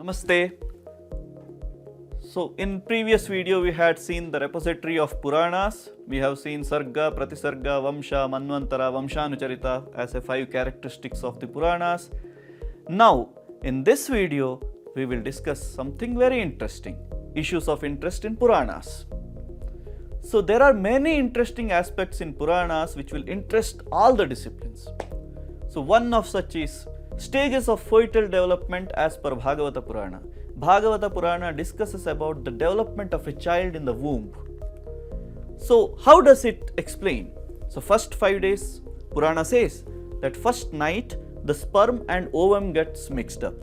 Namaste. So in previous video we had seen the repository of Purāṇas. We have seen Sarga, Pratisarga, Vamsha, Manvantara, Vamshanucharita as a 5 characteristics of the Purāṇas. Now in this video we will discuss something very interesting, issues of interest in Purāṇas. So there are many interesting aspects in Purāṇas which will interest all the disciplines. So one of such is stages of fetal development as per Bhagavata Purāṇa. Bhagavata Purāṇa discusses about the development of a child in the womb. So how does it explain? So first 5 days Purāṇa says that first night the sperm and ovum gets mixed up.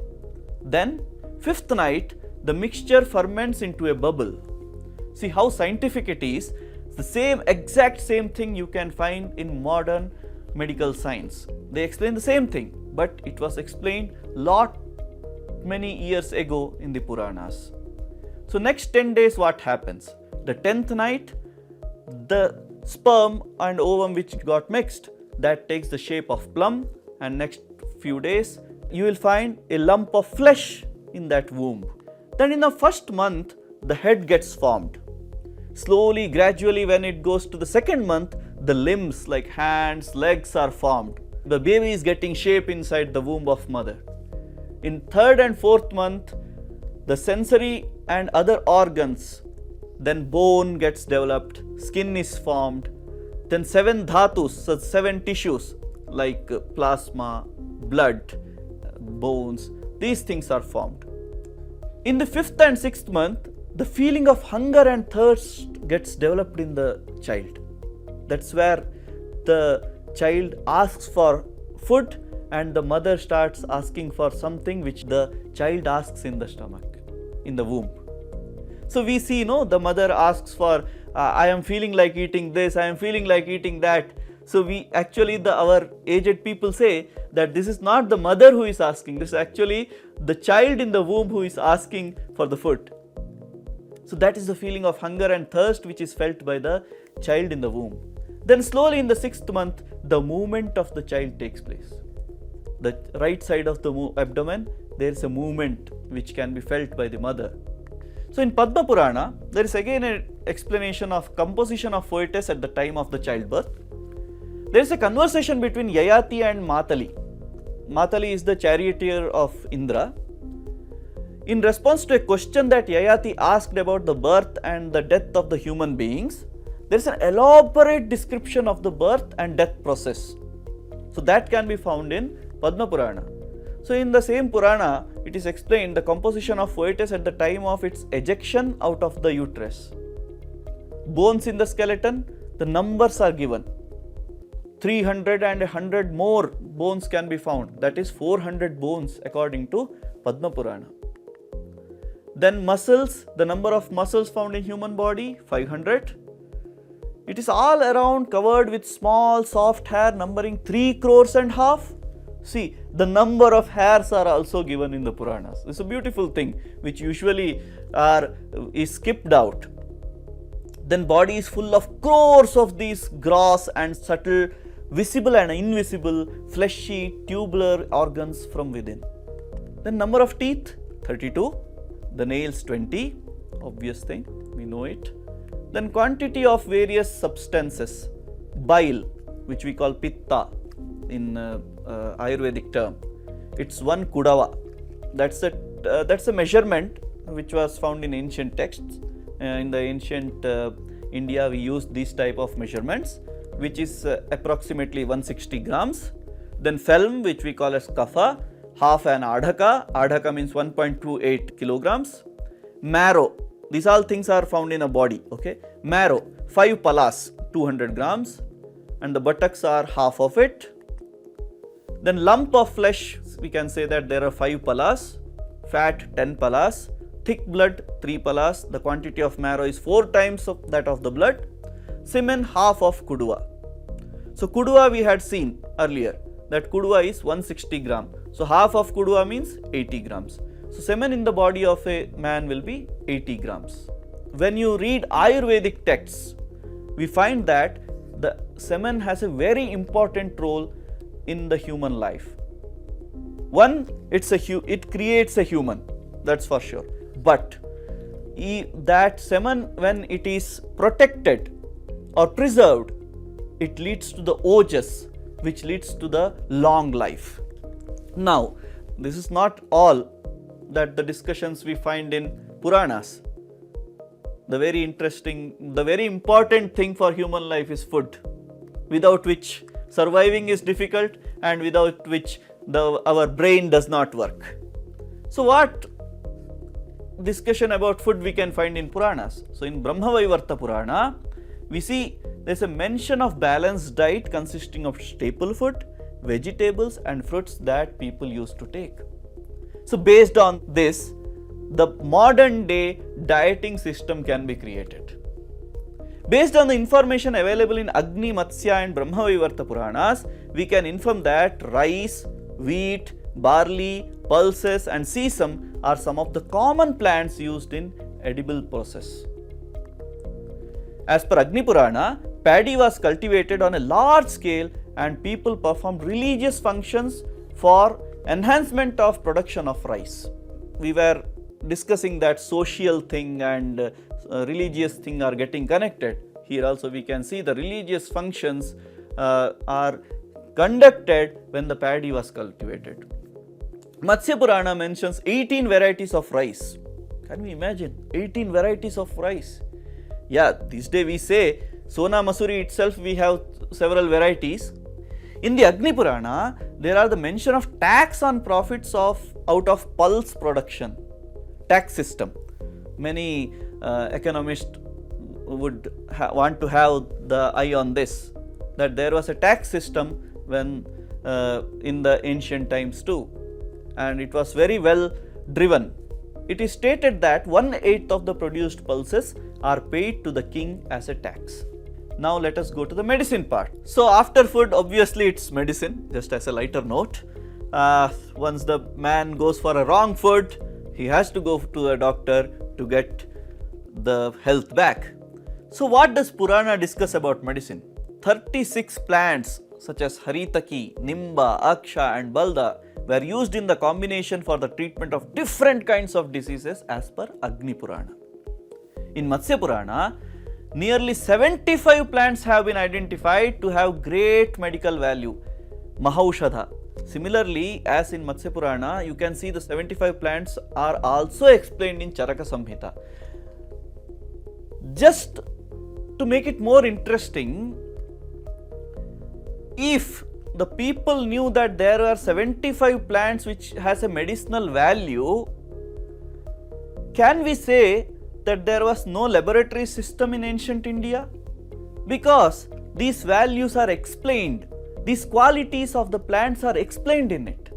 Then 5th night the mixture ferments into a bubble. See how scientific it is. The exact same thing you can find in modern medical science. They explain the same thing, but it was explained many years ago in the Purāṇas. So next 10 days what happens? The 10th night, the sperm and ovum which got mixed, that takes the shape of plum, and next few days you will find a lump of flesh in that womb. Then in the first month the head gets formed. Slowly, gradually, when it goes to the second month, the limbs like hands, legs are formed. The baby is getting shape inside the womb of mother. In 3rd and 4th month, the sensory and other organs, then bone gets developed, skin is formed, then 7 dhatus, so 7 tissues like plasma, blood, bones, these things are formed. In the 5th and 6th month, the feeling of hunger and thirst gets developed in the child. That's where the child asks for food and the mother starts asking for something which the child asks in the stomach, in the womb. So we see, the mother asks for, I am feeling like eating this, I am feeling like eating that. So we actually, our aged people say that this is not the mother who is asking, this is actually the child in the womb who is asking for the food. So that is the feeling of hunger and thirst which is felt by the child in the womb. Then slowly in the 6th month, the movement of the child takes place. The right side of the abdomen, there is a movement which can be felt by the mother. So in Padma Purāṇa, there is again an explanation of composition of fetus at the time of the childbirth. There is a conversation between Yayati and Matali. Matali is the charioteer of Indra. In response to a question that Yayati asked about the birth and the death of the human beings, there is an elaborate description of the birth and death process. So that can be found in Padma Purāṇa. So in the same Purāṇa, it is explained the composition of fetus at the time of its ejection out of the uterus. Bones in the skeleton, the numbers are given. 300 and 100 more bones can be found. That is 400 bones according to Padma Purāṇa. Then muscles, the number of muscles found in human body, 500. It is all around covered with small soft hair numbering 3 crores and half. See, the number of hairs are also given in the Purāṇas. It's a beautiful thing which usually is skipped out. Then body is full of crores of these gross and subtle, visible and invisible, fleshy, tubular organs from within. Then number of teeth, 32. The nails 20, obvious thing, we know it. Then quantity of various substances, bile, which we call pitta in Ayurvedic term. It's 1 kudava. That's a measurement which was found in ancient texts. In the ancient India, we used these type of measurements, which is approximately 160 grams. Then phelm, which we call as kapha, half an adhaka. Adhaka means 1.28 kilograms. Marrow, these all things are found in a body. Okay. Marrow, 5 palas, 200 grams, and the buttocks are half of it. Then lump of flesh, we can say that there are 5 palas, fat 10 palas, thick blood 3 palas. The quantity of marrow is 4 times of that of the blood. Semen, half of kuduva. So kuduva we had seen earlier that kuduva is 160 gram. So half of kuduva means 80 grams. So semen in the body of a man will be 80 grams. When you read Ayurvedic texts, we find that the semen has a very important role in the human life. One, it creates a human. that's for sure. But that semen, when it is protected or preserved, it leads to the ojas, which leads to the long life. Now, this is not all that the discussions we find in Purāṇas. The very important thing for human life is food, without which surviving is difficult and without which our brain does not work. So what discussion about food we can find in Purāṇas? So in Brahmavaivarta Purāṇa, we see there is a mention of balanced diet consisting of staple food, vegetables and fruits that people used to take. So based on this, the modern day dieting system can be created. Based on the information available in Agni, Matsya and Brahmavaivarta Purāṇas, we can inform that rice, wheat, barley, pulses and sesame are some of the common plants used in edible process. As per Agni Purāṇa, paddy was cultivated on a large scale and people performed religious functions for enhancement of production of rice. We were discussing that social thing and religious thing are getting connected. Here also we can see the religious functions are conducted when the paddy was cultivated. Matsya Purāṇa mentions 18 varieties of rice. Can we imagine 18 varieties of rice? Yeah, these days we say Sona Masuri itself we have several varieties. In the Agni Purāṇa, there are the mention of tax on profits out of pulse production, tax system. Many economists would want to have the eye on this, that there was a tax system when in the ancient times too, and it was very well driven. It is stated that 1/8 of the produced pulses are paid to the king as a tax. Now let us go to the medicine part. So after food, obviously it's medicine, just as a lighter note. Once the man goes for a wrong food, he has to go to a doctor to get the health back. So what does Purāṇa discuss about medicine? 36 plants such as Haritaki, Nimba, Aksha and Balda were used in the combination for the treatment of different kinds of diseases as per Agni Purāṇa. In Matsya Purāṇa, nearly 75 plants have been identified to have great medical value, Mahaushadha. Similarly, as in Matsya Purāṇa, you can see the 75 plants are also explained in Charaka Samhita. Just to make it more interesting, if the people knew that there are 75 plants which has a medicinal value, can we say that there was no laboratory system in ancient India? Because these values are explained, these qualities of the plants are explained in it.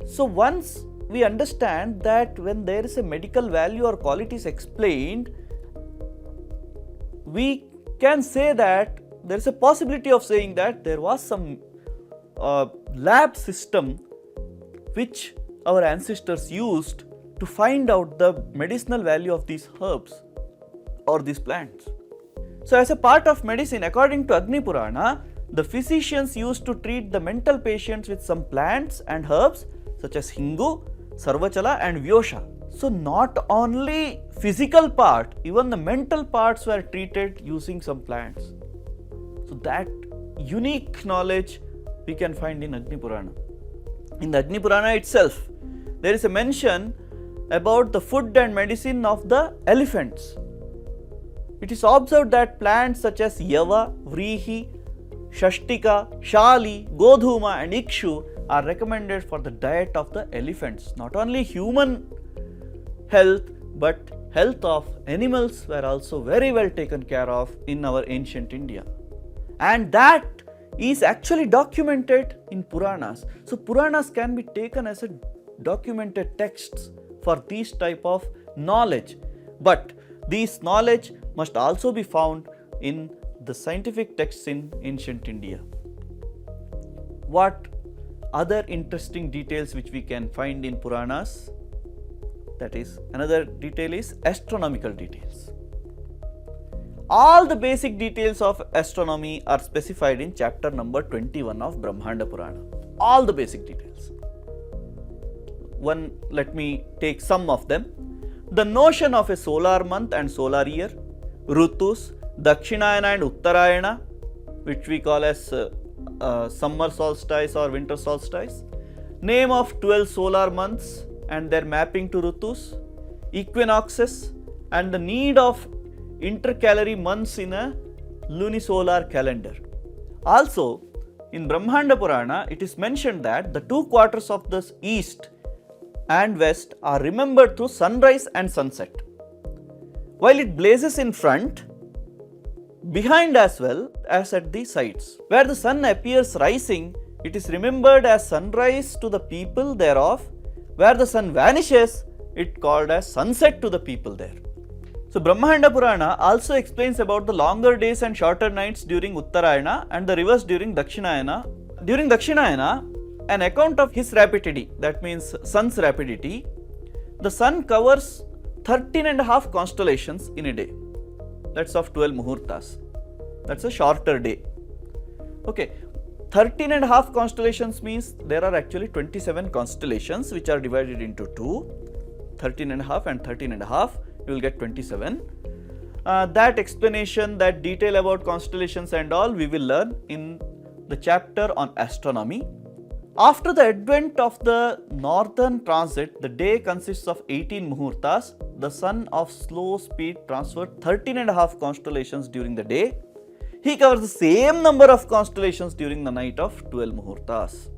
So once we understand that when there is a medical value or qualities explained, we can say that there is a possibility of saying that there was some lab system which our ancestors used to find out the medicinal value of these herbs or these plants. So as a part of medicine, according to Agni Purāṇa, the physicians used to treat the mental patients with some plants and herbs such as Hingu, Sarvachala and Vyosha. So not only physical part, even the mental parts were treated using some plants. So that unique knowledge we can find in Agni Purāṇa. In the Agni Purāṇa itself, there is a mention about the food and medicine of the elephants. It is observed that plants such as Yava, Vrihi, Shashtika, Shali, Godhuma and Ikshu are recommended for the diet of the elephants. Not only human health but health of animals were also very well taken care of in our ancient India. And that is actually documented in Purāṇas. So Purāṇas can be taken as a documented texts for these type of knowledge. But these knowledge must also be found in the scientific texts in ancient India. What other interesting details which we can find in Purāṇas? That is, another detail is astronomical details. All the basic details of astronomy are specified in chapter number 21 of Brahmanda Purāṇa. All the basic details. let me take some of them. The notion of a solar month and solar year, Rutus, Dakshinayana and Uttarayana, which we call as summer solstice or winter solstice, name of 12 solar months and their mapping to Rutus, equinoxes, and the need of intercalary months in a lunisolar calendar. Also, in Brahmanda Purana, it is mentioned that the two quarters of the east and west are remembered through sunrise and sunset. While it blazes in front, behind as well as at the sides. Where the sun appears rising, it is remembered as sunrise to the people thereof. Where the sun vanishes, it called as sunset to the people there. So Brahmanda Purana also explains about the longer days and shorter nights during Uttarayana and the reverse during Dakshinayana. During Dakshinayana, an account of his rapidity, that means sun's rapidity, the sun covers 13.5 constellations in a day. That's of 12 muhurtas. That's a shorter day. Okay, 13.5 constellations means there are actually 27 constellations which are divided into two. 13.5 and 13.5, you will get 27. That explanation, that detail about constellations and all, we will learn in the chapter on astronomy. After the advent of the northern transit, the day consists of 18 muhurtas. The sun of slow speed transferred 13.5 constellations during the day. He covers the same number of constellations during the night of 12 muhurtas.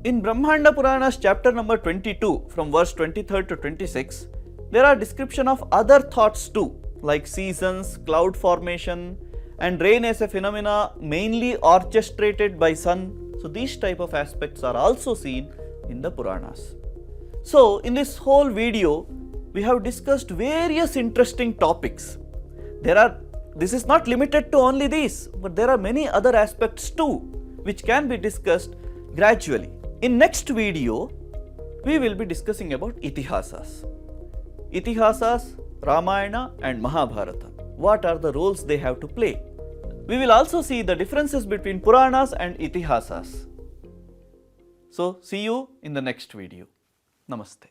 In Brahmanda Purana's chapter number 22, from verse 23 to 26, there are description of other thoughts too, like seasons, cloud formation, and rain as a phenomena mainly orchestrated by sun. So these type of aspects are also seen in the Puranas. So in this whole video, we have discussed various interesting topics. This is not limited to only these, but there are many other aspects too, which can be discussed gradually. In next video, we will be discussing about Itihasas. Itihasas, Ramayana and Mahabharata. What are the roles they have to play? We will also see the differences between Puranas and Itihasas. So, see you in the next video. Namaste.